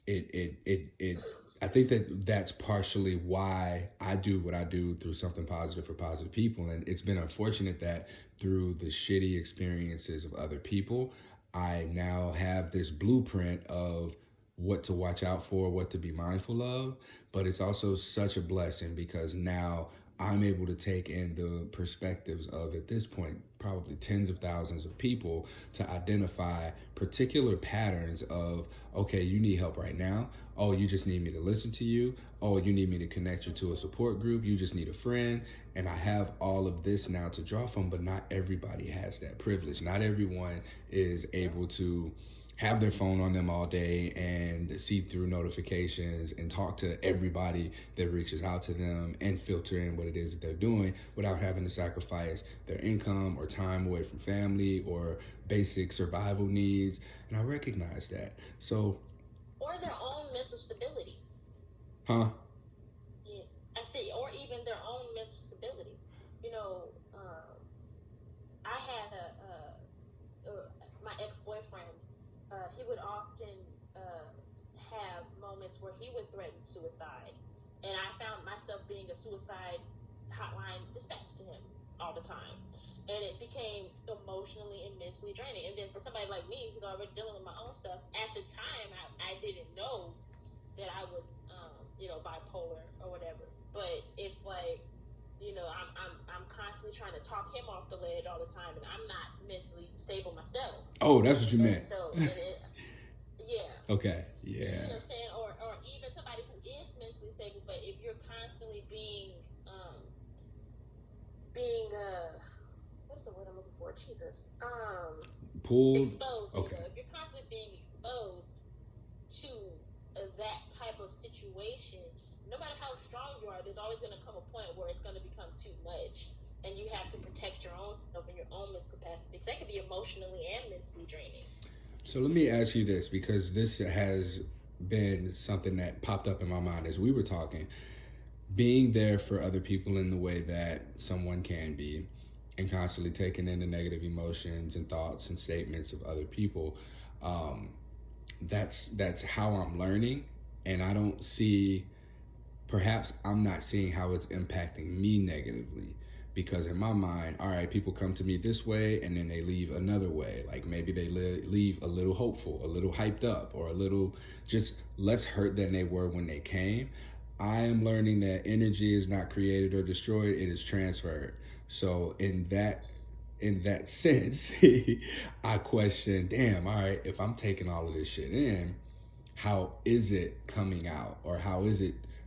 it I think that that's partially why I do what I do through something positive for positive people. And it's been unfortunate that through the shitty experiences of other people, I now have this blueprint of what to watch out for, what to be mindful of. But it's also such a blessing because now I'm able to take in the perspectives of, at this point, probably tens of thousands of people to identify particular patterns of, okay, you need help right now. Oh, you just need me to listen to you. Oh, you need me to connect you to a support group. You just need a friend. And I have all of this now to draw from, but not everybody has that privilege. Not everyone is able to have their phone on them all day and see through notifications and talk to everybody that reaches out to them and filter in what it is that they're doing without having to sacrifice their income or time away from family or basic survival needs. And I recognize that. So, or their own mental stability. huh? Yeah, I see, or even their own mental stability. You know, I had my ex-boyfriend. He would often have moments where he would threaten suicide, and I found myself being a suicide hotline dispatch to him all the time, and it became emotionally and mentally draining. And then for somebody like me who's already dealing with my own stuff, at the time I didn't know that I was, bipolar or whatever. But it's like, I'm constantly trying to talk him off the ledge all the time, and I'm not mentally stable myself. Oh, that's what you meant. Yeah. Okay. You see Yeah. what I'm saying? Or even somebody who is mentally stable, but if you're constantly what's the word I'm looking for? Jesus. Pulled. Exposed. Okay. If you're constantly being exposed to that type of situation, no matter how strong you are, there's always going to come a point where it's going to become too much, and you have to protect your own self and your own mental capacity. Because that can be emotionally and mentally draining. So let me ask you this, because this has been something that popped up in my mind as we were talking. Being there for other people in the way that someone can be, and constantly taking in the negative emotions and thoughts and statements of other people, that's how I'm learning, and I don't see. Perhaps I'm not seeing how it's impacting me negatively. Because in my mind, all right, people come to me this way and then they leave another way. Like maybe they leave a little hopeful, a little hyped up, or a little just less hurt than they were when they came. I am learning that energy is not created or destroyed, it is transferred. So in that sense, I question, damn, all right, if I'm taking all of this shit in, how is it coming out, or how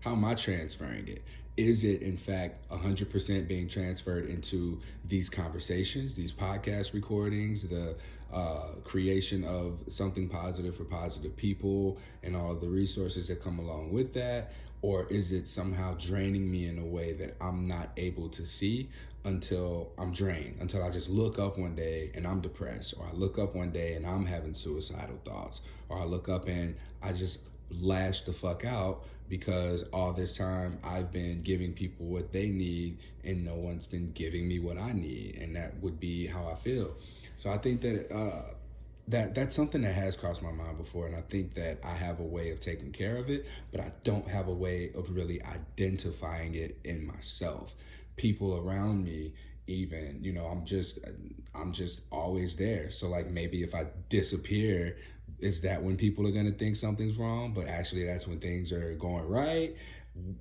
am I transferring it? Is it in fact 100% being transferred into these conversations, these podcast recordings, the creation of something positive for positive people and all of the resources that come along with that? Or is it somehow draining me in a way that I'm not able to see until I'm drained, until I just look up one day and I'm depressed, or I look up one day and I'm having suicidal thoughts, or I look up and I just lash the fuck out because all this time I've been giving people what they need and no one's been giving me what I need, and that would be how I feel. So I think that that's something that has crossed my mind before, and I think that I have a way of taking care of it, but I don't have a way of really identifying it in myself. People around me, even, I'm just always there. So like maybe if I disappear, is that when people are gonna think something's wrong? But actually, that's when things are going right,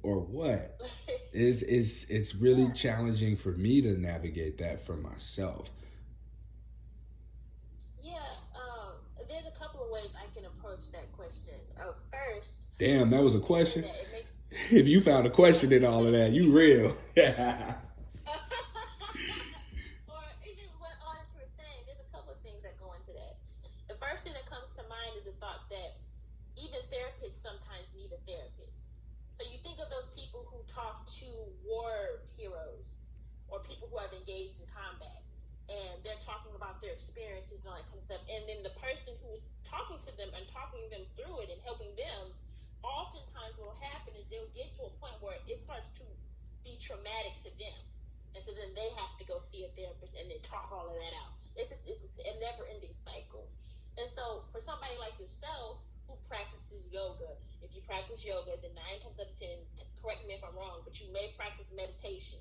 or what? It's really Yeah. challenging for me to navigate that for myself. Yeah, there's a couple of ways I can approach that question. First, Damn, that was a you said question. that it makes, If you found a yeah, question in all of that, you real. or even what artists were saying. There's a couple of things that go into that. The first thing that comes to mind is the thought that even therapists sometimes need a therapist. So you think of those people who talk to war heroes or people who have engaged in combat, and they're talking about their experiences and all that kind of stuff. And then the person who's talking to them and talking them through it and helping them, oftentimes what will happen is they'll get to a point where it starts to be traumatic to them. And so then they have to go see a therapist and then talk all of that out. It's a never ending cycle. And so for somebody like yourself who practices yoga, if you practice yoga, then 9 times out of 10, correct me if I'm wrong, but you may practice meditation.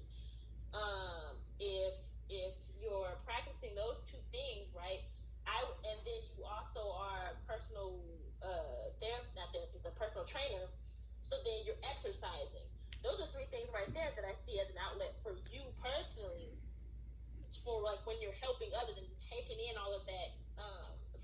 If you're practicing those two things, right? And then you also are a personal not therapist, a personal trainer. So then you're exercising. Those are three things right there that I see as an outlet for you personally. It's for like when you're helping others and taking in all of that,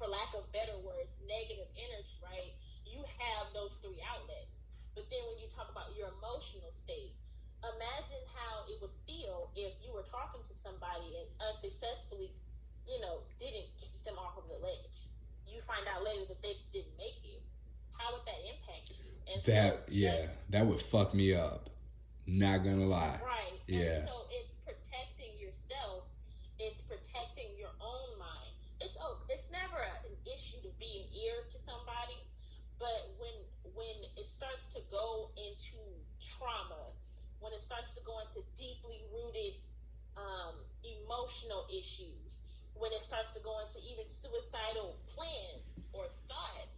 for lack of better words, negative energy, right? You have those three outlets. But then when you talk about your emotional state, imagine how it would feel if you were talking to somebody and unsuccessfully, didn't keep them off of the ledge. You find out later that they just didn't make it. How would that impact you? And so That, yeah, that's that would fuck me up. Not gonna lie. right. And Yeah. so it's protecting yourself. It's protecting your own mind. It's never an issue to be an ear to somebody, but when it starts to go into trauma, when it starts to go into deeply rooted emotional issues, when it starts to go into even suicidal plans or thoughts,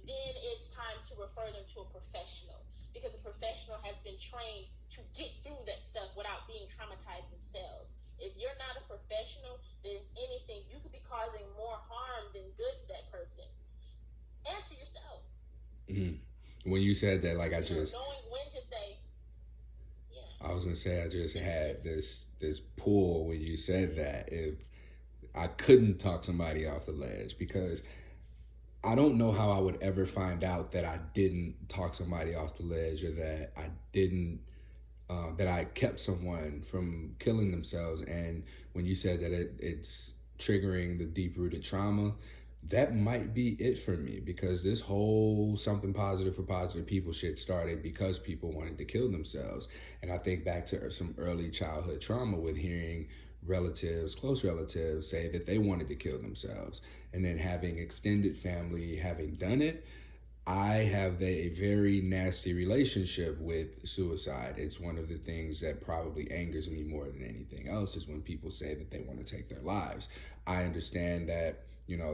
then it's time to refer them to a professional because a professional has been trained to get through that stuff without being traumatized themselves. If you're not a professional, then anything you could be causing more harm than good to that person and to yourself. Mhm. When you said that, like Knowing when to say, yeah, I was gonna say, I just had this pull when you said that. If I couldn't talk somebody off the ledge, because I don't know how I would ever find out that I didn't talk somebody off the ledge, or that I didn't that I kept someone from killing themselves. And when you said that it's triggering the deep rooted trauma, that might be it for me, because this whole something positive for positive people shit started because people wanted to kill themselves. And I think back to some early childhood trauma with hearing relatives, close relatives, say that they wanted to kill themselves, and then having extended family having done it. I have a very nasty relationship with suicide. It's one of the things that probably angers me more than anything else, is when people say that they want to take their lives. I understand that,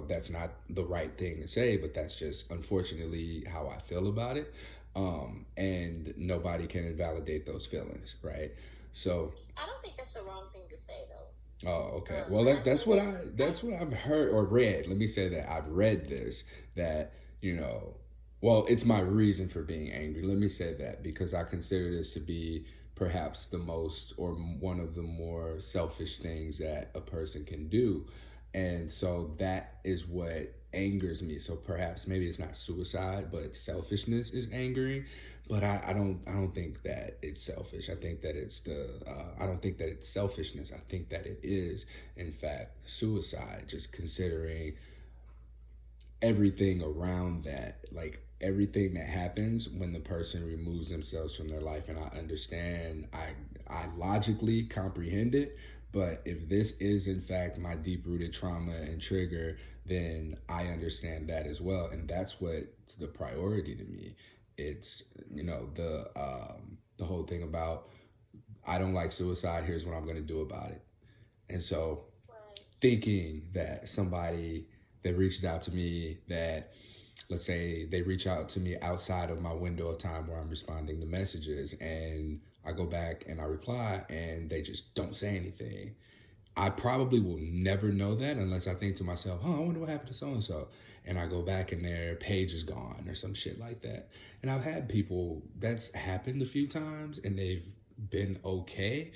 that's not the right thing to say, but that's just unfortunately how I feel about it. And nobody can invalidate those feelings, right? So, I don't think that's the wrong thing to say though. oh, okay. Well, And I that's say what this, I I that's what I've heard or read. Let me say that I've read this, that, you know, well, it's my reason for being angry. Let me say that, because I consider this to be perhaps the most, or one of the more selfish things that a person can do. And so that is what angers me. So perhaps maybe it's not suicide, but selfishness is angering. But I don't think that it's selfish. I think that I don't think that it's selfishness. I think that it is in fact suicide. Just considering everything around that, like everything that happens when the person removes themselves from their life. And I understand, I logically comprehend it, but if this is in fact my deep rooted trauma and trigger, then I understand that as well. And that's what's the priority to me. it's, the whole thing about, I don't like suicide, here's what I'm going to do about it. And so Right. thinking that somebody that reaches out to me, that, let's say they reach out to me outside of my window of time where I'm responding to messages, and I go back and I reply and they just don't say anything. I probably will never know that unless I think to myself, I wonder what happened to so and so. And I go back and their page is gone or some shit like that. And I've had people that's happened a few times and they've been okay.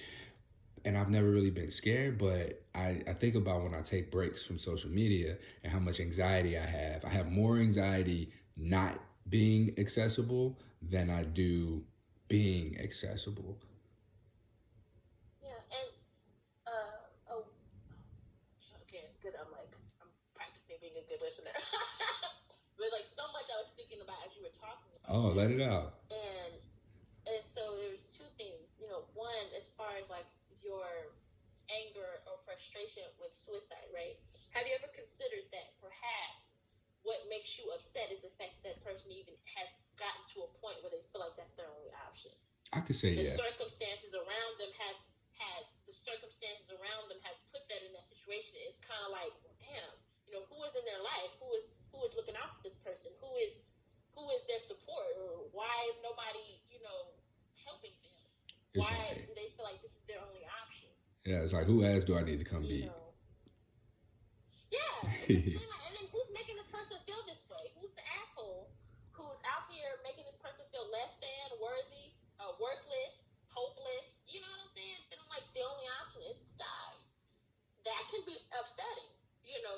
And I've never really been scared, but I think about when I take breaks from social media and how much anxiety I have. I have more anxiety not being accessible than I do being accessible. Yeah, and oh, okay, good. I'm practicing being a good listener. But like so much I was thinking about as you were talking about Oh, that, let it out. and so there's two things. One, as far as like your anger or frustration with suicide, right? Have you ever considered that perhaps what makes you upset is the fact that person even has gotten to a point where they feel like that's their only option? I could say The yeah. circumstances around them has the circumstances around them has put that in that situation. It's kind of like, well, damn, who is in their life, who is looking out for this person, who is their support, or why is nobody helping them? It's Why like, do they feel like this is their only option? yeah, it's like, who else do I need to come You beat? know, yeah, it's the same. And then who's making this person feel this way? Who's the asshole who's out here making this person feel less than worthy, worthless, hopeless? You know what I'm saying? Feeling like the only option is to die. That can be upsetting.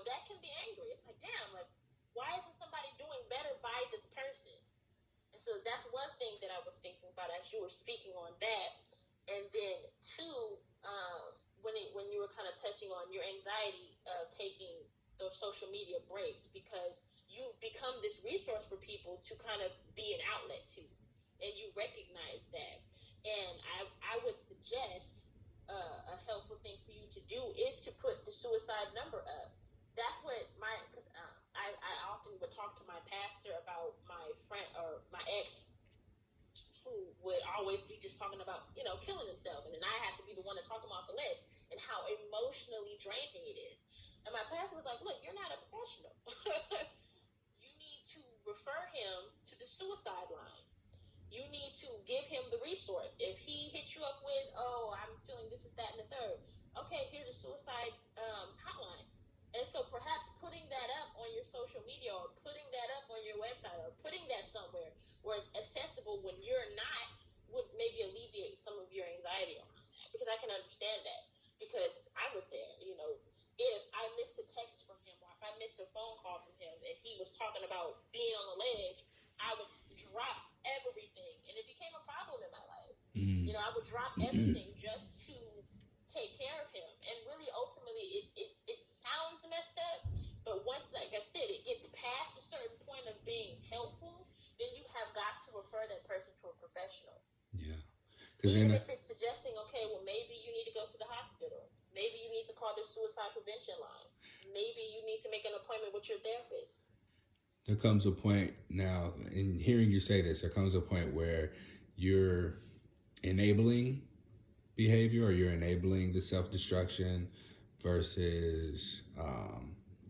That can be angry. It's like, damn, like, why isn't somebody doing better by this person? And so that's one thing that I was thinking about as you were speaking on that. And then two, when you were kind of touching on your anxiety of taking those social media breaks, because you've become this resource for people to kind of be an outlet to, and you recognize that. And I would suggest a helpful thing for you to do is to put the suicide number up. That's what because I often would talk to my pastor about my friend or my ex who would always be just talking about, killing himself. And then I have to be the one to talk him off the list and how emotionally draining it is. And my pastor was like, look, you're not a professional. You need to refer him to the suicide line. You need to give him the resource. If he hits you up with, oh, I'm feeling this, is that, and the third, okay, here's a suicide hotline. And so perhaps putting that up on your social media or putting that up on your website or putting that somewhere where it's accessible when you're not would maybe alleviate some of your anxiety around that. Because I can understand that. Because I was there, if I missed a text from him or if I missed a phone call from him and he was talking about being on the ledge, I would drop everything, and it became a problem in my life. Mm. I would drop everything just to take care of him, and really, ultimately, it sounds messed up, but once, like I said, it gets past a certain point of being helpful, then you have got to refer that person to a professional. Yeah. Even if it's suggesting, okay, well, maybe you need to go to the hospital. Maybe you need to call the suicide prevention line. Maybe you need to make an appointment with your therapist. There comes a point now, in hearing you say this, there comes a point where you're enabling behavior or you're enabling the self-destruction versus,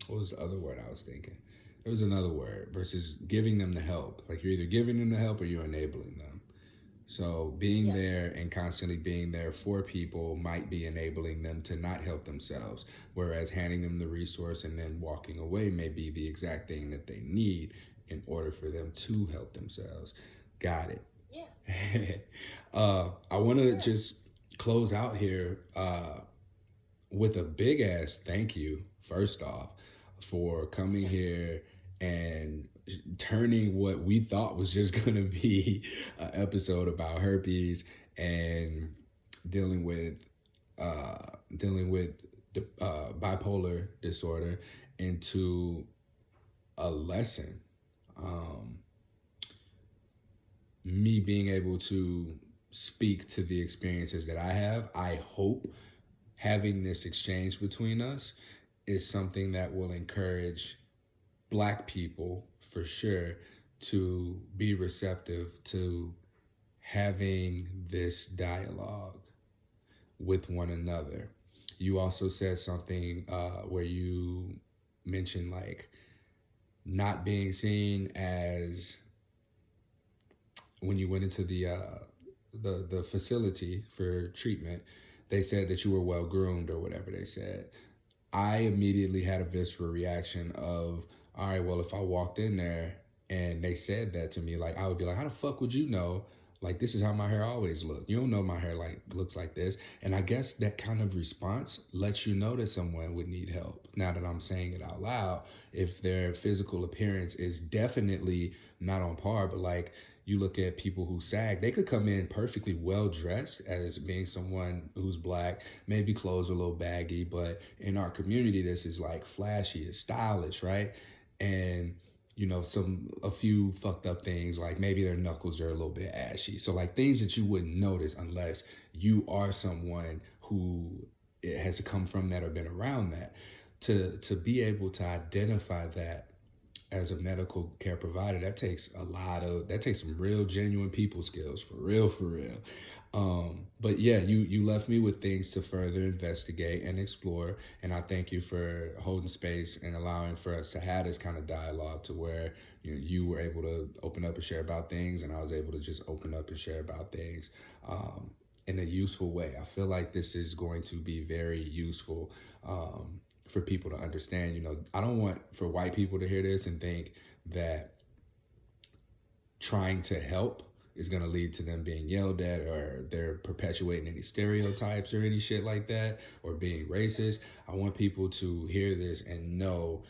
what was the other word I was thinking? There was another word, versus giving them the help. Like you're either giving them the help or you're enabling them. So being there and constantly being there for people might be enabling them to not help themselves, whereas handing them the resource and then walking away may be the exact thing that they need in order for them to help themselves. Got it. Yeah. I want to just close out here with a big ass thank you, first off, for coming here and turning what we thought was just going to be an episode about herpes and dealing with the bipolar disorder into a lesson. Me being able to speak to the experiences that I have, I hope having this exchange between us is something that will encourage Black people, for sure, to be receptive to having this dialogue with one another. You also said something where you mentioned like not being seen as, when you went into the facility for treatment, they said that you were well groomed or whatever they said. I immediately had a visceral reaction of, all right, well, if I walked in there and they said that to me, like, I would be like, how the fuck would you know? Like, this is how my hair always looked. You don't know my hair like looks like this. And I guess that kind of response lets you know that someone would need help. Now that I'm saying it out loud, if their physical appearance is definitely not on par, but like, you look at people who sag, they could come in perfectly well dressed as being someone who's black, maybe clothes are a little baggy, but in our community, this is like flashy, it's stylish, right? And you know, a few fucked up things, like maybe their knuckles are a little bit ashy. So like things that you wouldn't notice unless you are someone who has come from that or been around that. To be able to identify that as a medical care provider, that takes some real genuine people skills, for real, for real. But yeah, you left me with things to further investigate and explore, and I thank you for holding space and allowing for us to have this kind of dialogue to where you were able to open up and share about things, and I was able to just open up and share about things in a useful way. I feel like this is going to be very useful for people to understand. I don't want for white people to hear this and think that trying to help is going to lead to them being yelled at, or they're perpetuating any stereotypes or any shit like that, or being racist. I want people to hear this and know,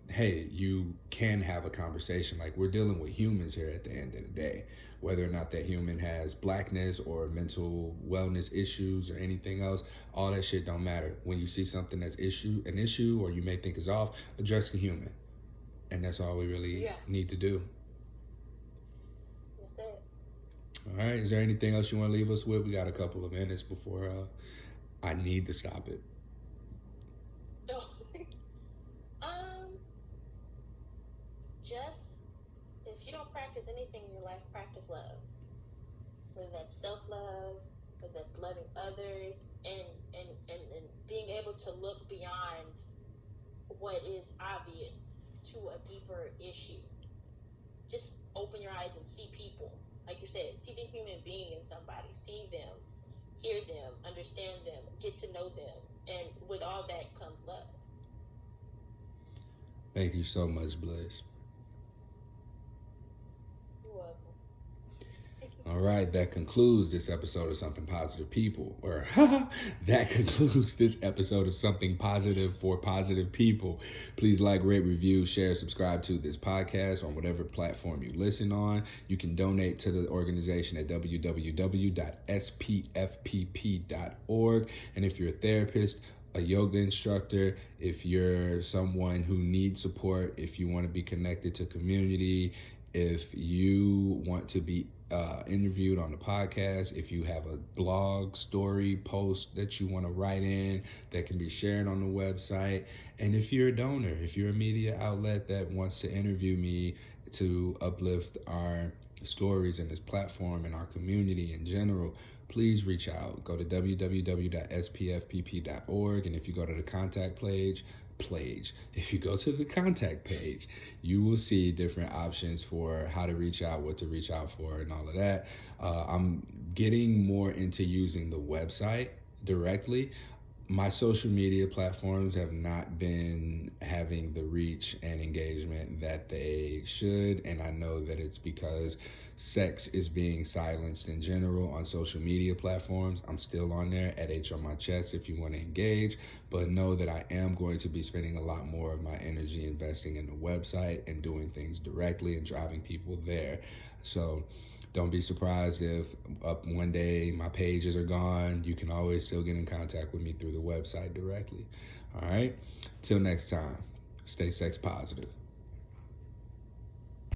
hey, you can have a conversation. Like, we're dealing with humans here at the end of the day. Whether or not that human has blackness or mental wellness issues or anything else, all that shit don't matter. When you see something that's an issue, or you may think is off, address the human. And that's all we really need to do. That's it. All right, is there anything else you want to leave us with? We got a couple of minutes before I need to stop it. Just, if you don't practice anything in your life, practice love. Whether that's self-love, whether that's loving others, and being able to look beyond what is obvious to a deeper issue. Just open your eyes and see people. Like you said, see the human being in somebody. See them, hear them, understand them, get to know them. And with all that comes love. Thank you so much, Bliss. All right, that concludes this episode of Something Positive People. Or that concludes this episode of Something Positive for Positive People. Please like, rate, review, share, subscribe to this podcast on whatever platform you listen on. You can donate to the organization at www.spfpp.org. And if you're a therapist, a yoga instructor, if you're someone who needs support, if you want to be connected to community, if you want to be interviewed on the podcast, if you have a blog story post that you want to write in that can be shared on the website, and if you're a donor, if you're a media outlet that wants to interview me to uplift our stories in this platform and our community in general, please reach out. Go to www.spfpp.org, and if you go to the contact page, if you go to the contact page, you will see different options for how to reach out, what to reach out for, and all of that. I'm getting more into using the website directly. My social media platforms have not been having the reach and engagement that they should, and I know that it's because sex is being silenced in general on social media platforms. I'm still on there at H on my chest if you want to engage, but know that I am going to be spending a lot more of my energy investing in the website and doing things directly and driving people there. So don't be surprised if up one day my pages are gone. You can always still get in contact with me through the website directly. All right, till next time, stay sex positive.